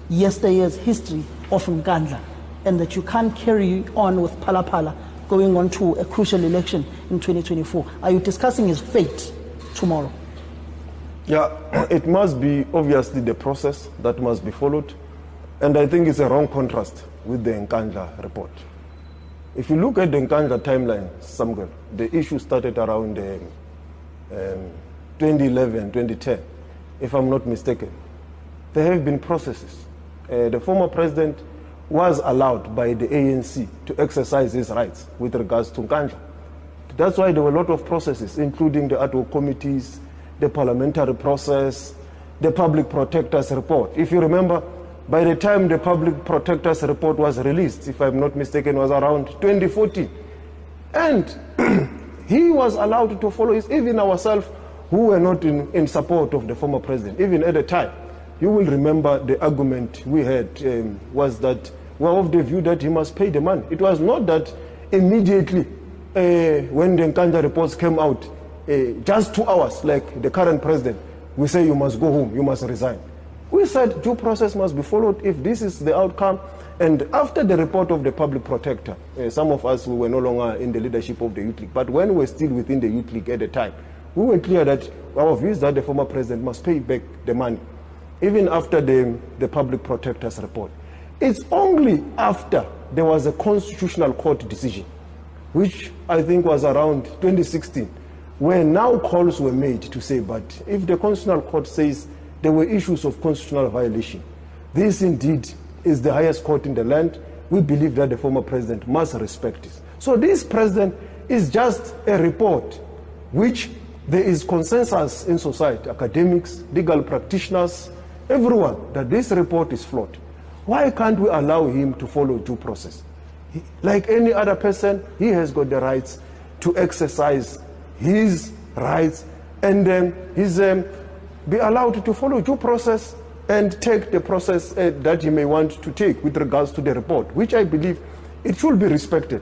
yesterday's history of Nkandla, and that you can't carry on with Phala Phala going on to a crucial election in 2024? Are you discussing his fate tomorrow? Yeah, it must be obviously the process that must be followed. And I think it's a wrong contrast with the Nkandla report. If you look at the Nkandla timeline, Samuel, the issue started around 2011, 2010, if I'm not mistaken. There have been processes. The former president was allowed by the ANC to exercise his rights with regards to Nkandla. That's why there were a lot of processes, including the ad hoc committees, the parliamentary process, the public protector's report. If you remember, by the time the public protector's report was released, if I'm not mistaken, was around 2014. And he was allowed to follow it, even ourselves who were not in support of the former president, even at the time. You will remember the argument we had was that we were of the view that he must pay the money. It was not that immediately when the Nkandla reports came out, just 2 hours, like the current president, we say you must go home, you must resign. We said due process must be followed if this is the outcome. And after the report of the public protector, some of us, we were no longer in the leadership of the Youth League, but when we were still within the Youth League at the time, we were clear that our view is that the former president must pay back the money, even after the public protector's report. It's only after there was a constitutional court decision, which I think was around 2016, where now calls were made to say, but if the constitutional court says there were issues of constitutional violation, this indeed is the highest court in the land, we believe that the former president must respect it. So this president is just a report which there is consensus in society, academics, legal practitioners, everyone, that this report is flawed. Why can't we allow him to follow due process? Like any other person, he has got the rights to exercise his rights, and be allowed to follow due process and take the process that he may want to take with regards to the report, which I believe it should be respected.